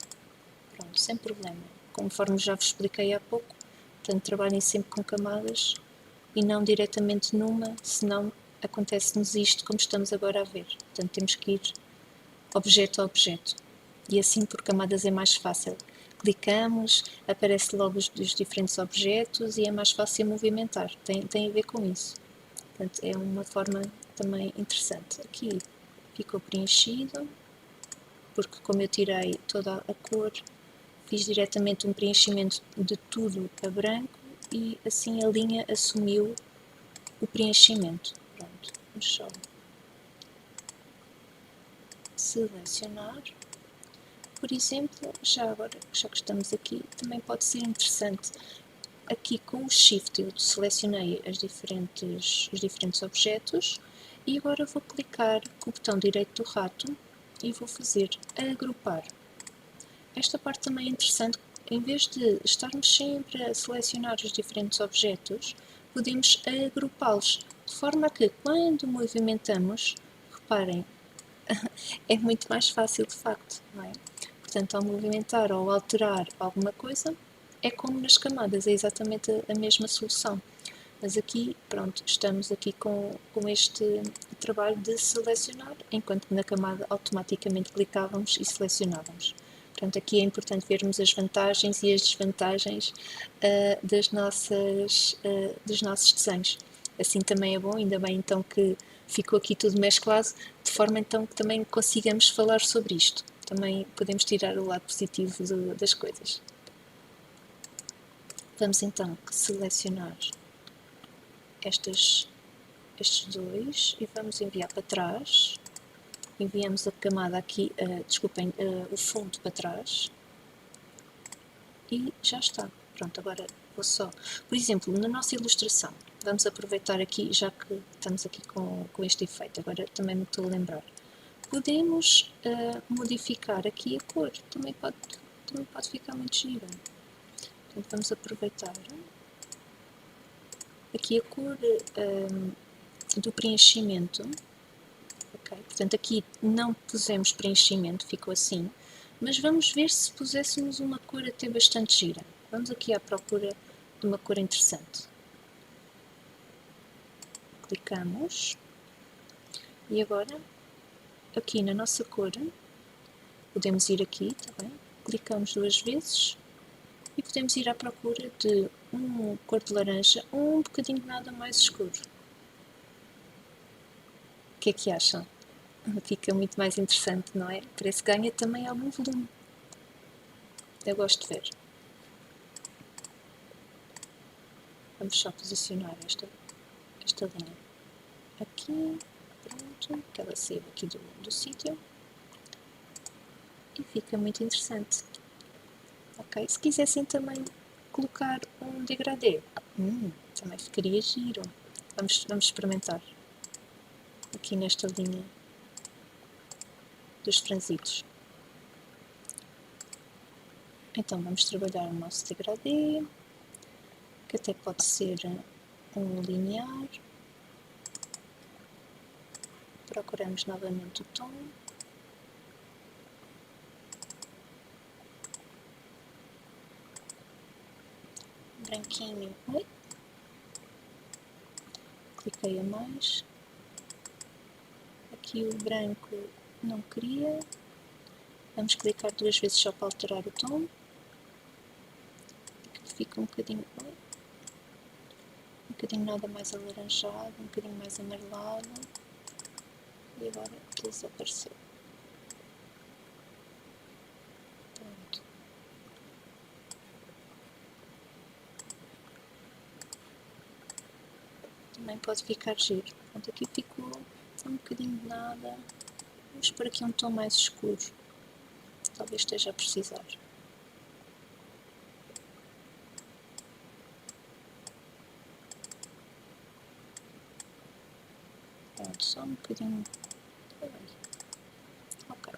Pronto, sem problema. Conforme já vos expliquei há pouco, portanto trabalhem sempre com camadas e não diretamente numa, senão acontece-nos isto como estamos agora a ver. Portanto, temos que ir objeto a objeto. E assim por camadas é mais fácil. Clicamos, aparece logo os diferentes objetos e é mais fácil movimentar. Tem a ver com isso. Portanto, é uma forma também interessante. Aqui ficou preenchido, porque como eu tirei toda a cor, fiz diretamente um preenchimento de tudo a branco e assim a linha assumiu o preenchimento. Pronto, vamos só selecionar. por exemplo, já que estamos aqui, também pode ser interessante. Aqui com o Shift eu selecionei os diferentes objetos e agora vou clicar com o botão direito do rato e vou fazer agrupar. Esta parte também é interessante, em vez de estarmos sempre a selecionar os diferentes objetos, podemos agrupá-los, de forma que quando movimentamos, reparem, é muito mais fácil de facto, não é? Portanto, ao movimentar ou alterar alguma coisa, é como nas camadas, é exatamente a mesma solução. Mas aqui, pronto, estamos aqui com este trabalho de selecionar, enquanto que na camada automaticamente clicávamos e selecionávamos. Portanto, aqui é importante vermos as vantagens e as desvantagens dos nossos desenhos. Assim também é bom, ainda bem então que ficou aqui tudo mesclado, de forma então que também consigamos falar sobre isto. Também podemos tirar o lado positivo das coisas. Vamos então selecionar estes dois e vamos enviar para trás. Enviamos a camada aqui, o fundo para trás e já está. Pronto, agora vou só... Por exemplo, na nossa ilustração, vamos aproveitar aqui, já que estamos aqui com este efeito, agora também me estou a lembrar. Podemos modificar aqui a cor, também pode ficar muito gira. Portanto, vamos aproveitar aqui a cor do preenchimento. Okay. Portanto, aqui não pusemos preenchimento, ficou assim, mas vamos ver se puséssemos uma cor até bastante gira. Vamos aqui à procura de uma cor interessante. Clicamos e agora, aqui na nossa cor, podemos ir aqui, está bem? Clicamos duas vezes e podemos ir à procura de uma cor de laranja ou um bocadinho nada mais escuro. O que é que acham? Fica muito mais interessante, não é? Parece que ganha também algum volume. Eu gosto de ver. Vamos só posicionar esta linha aqui, pronto, que ela saiu aqui do sítio e fica muito interessante. Ok, se quisessem também colocar um degradê, também ficaria giro. Vamos experimentar aqui nesta linha dos transitos. Então vamos trabalhar o nosso degradê, que até pode ser um linear. Procuramos novamente o tom. Branquinho. Oi. Cliquei a mais. Aqui o branco não queria. Vamos clicar duas vezes só para alterar o tom. Aqui fica um bocadinho nada mais alaranjado, um bocadinho mais amarelado. E agora desapareceu. Pronto. Também pode ficar giro. Pronto, aqui ficou um bocadinho de nada. Vamos por aqui um tom mais escuro. Talvez esteja a precisar. Pronto, só um bocadinho. Ok.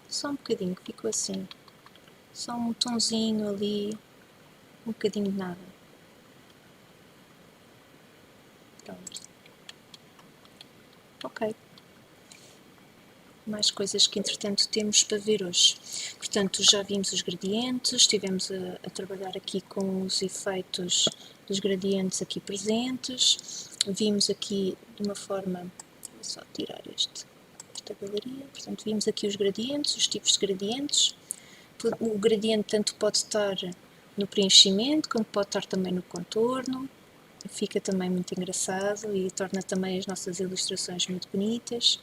Só um bocadinho, ficou assim. Só um tonzinho ali. Um bocadinho de nada. Pronto. Ok. Mais coisas que entretanto temos para ver hoje. Portanto, já vimos os gradientes, estivemos a trabalhar aqui com os efeitos dos gradientes aqui presentes, vimos aqui de uma forma, vou só tirar esta galeria, portanto vimos aqui os gradientes, os tipos de gradientes, o gradiente tanto pode estar no preenchimento como pode estar também no contorno, fica também muito engraçado e torna também as nossas ilustrações muito bonitas.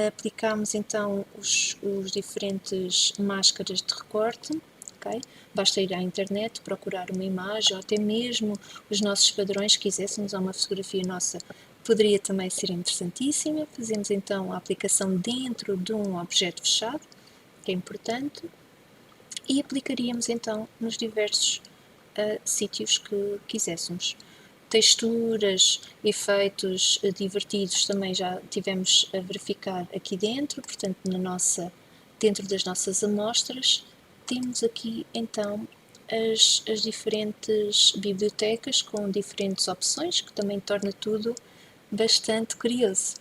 Aplicamos então os diferentes máscaras de recorte, okay? Basta ir à internet, procurar uma imagem ou até mesmo os nossos padrões, se quiséssemos, ou uma fotografia nossa, poderia também ser interessantíssima. Fazemos então a aplicação dentro de um objeto fechado, que é importante, e aplicaríamos então nos diversos sítios que quiséssemos. Texturas, efeitos divertidos também já tivemos a verificar aqui dentro, portanto dentro das nossas amostras temos aqui então as diferentes bibliotecas com diferentes opções, que também torna tudo bastante curioso.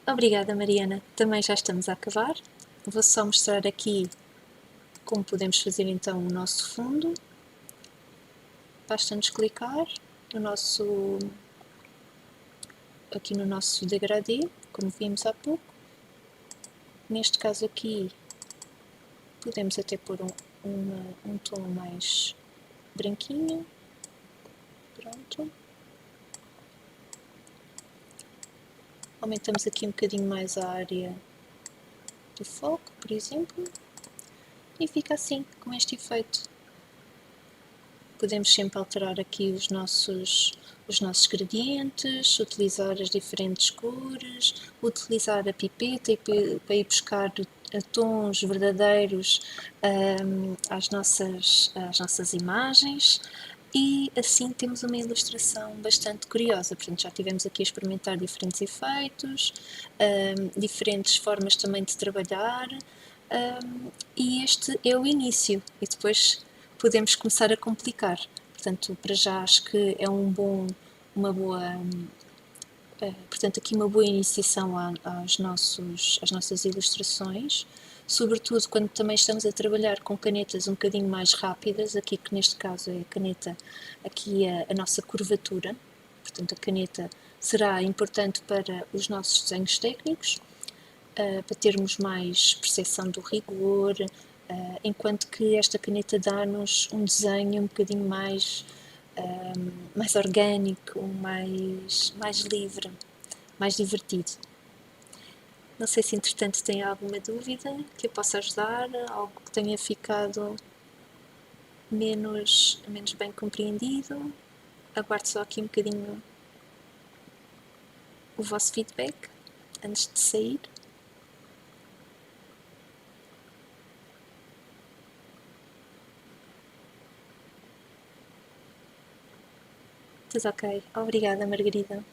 Obrigada, Mariana. Também já estamos a acabar. Vou só mostrar aqui como podemos fazer então o nosso fundo. Basta-nos clicar aqui no nosso degradê, como vimos há pouco. Neste caso aqui, podemos até pôr um tom mais branquinho. Pronto. Aumentamos aqui um bocadinho mais a área do foco, por exemplo, e fica assim, com este efeito. Podemos sempre alterar aqui os nossos gradientes, utilizar as diferentes cores, utilizar a pipeta para ir buscar tons verdadeiros às nossas imagens, e assim temos uma ilustração bastante curiosa. Portanto, já tivemos aqui a experimentar diferentes efeitos, diferentes formas também de trabalhar, e este é o início, e depois podemos começar a complicar. Portanto, para já acho que é uma boa, portanto, aqui uma boa iniciação às nossas ilustrações, sobretudo quando também estamos a trabalhar com canetas um bocadinho mais rápidas, aqui que neste caso é a caneta, aqui a nossa curvatura, portanto a caneta será importante para os nossos desenhos técnicos, para termos mais percepção do rigor, enquanto que esta caneta dá-nos um desenho um bocadinho mais orgânico, mais livre, mais divertido. Não sei se entretanto tem alguma dúvida que eu possa ajudar, algo que tenha ficado menos bem compreendido. Aguardo só aqui um bocadinho o vosso feedback antes de sair. Tudo ok. Obrigada, Margarida.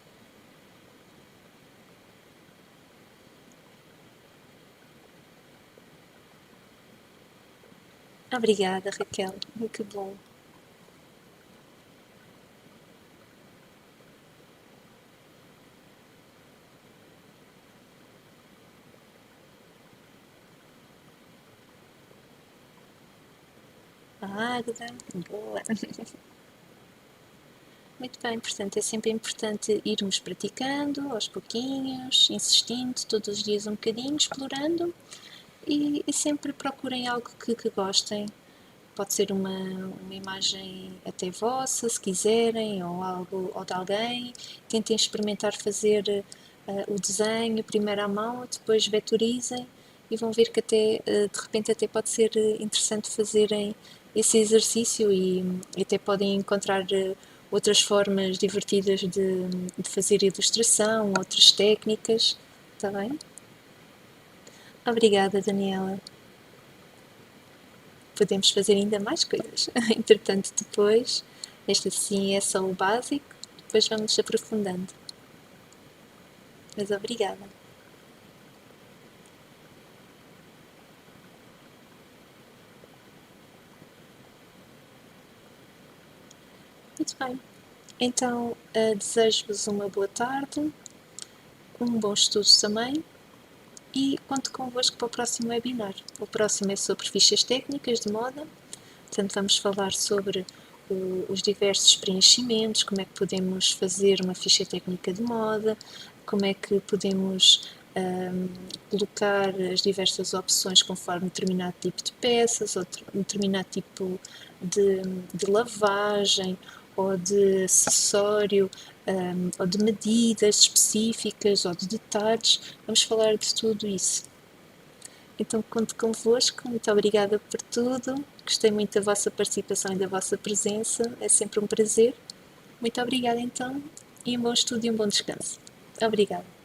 Obrigada, Raquel. Que bom. Águeda, boa. Muito bem, portanto, é sempre importante irmos praticando aos pouquinhos, insistindo, todos os dias um bocadinho, explorando, e sempre procurem algo que gostem. Pode ser uma imagem até vossa, se quiserem, ou de alguém. Tentem experimentar fazer o desenho primeiro à mão, depois vetorizem, e vão ver que até, de repente, até pode ser interessante fazerem esse exercício, e até podem encontrar outras formas divertidas de fazer ilustração, outras técnicas. Está bem? Obrigada, Daniela. Podemos fazer ainda mais coisas. Entretanto, depois, este sim é só o básico, depois vamos aprofundando. Mas obrigada. Muito bem. Então, desejo-vos uma boa tarde, um bom estudo também, e conto convosco para o próximo webinar. O próximo é sobre fichas técnicas de moda, portanto vamos falar sobre os diversos preenchimentos, como é que podemos fazer uma ficha técnica de moda, como é que podemos colocar as diversas opções conforme determinado tipo de peças, ou determinado tipo de lavagem, ou de acessório, ou de medidas específicas, ou de detalhes. Vamos falar de tudo isso. Então conto convosco, muito obrigada por tudo, gostei muito da vossa participação e da vossa presença, é sempre um prazer. Muito obrigada então, e um bom estudo e um bom descanso. Obrigada.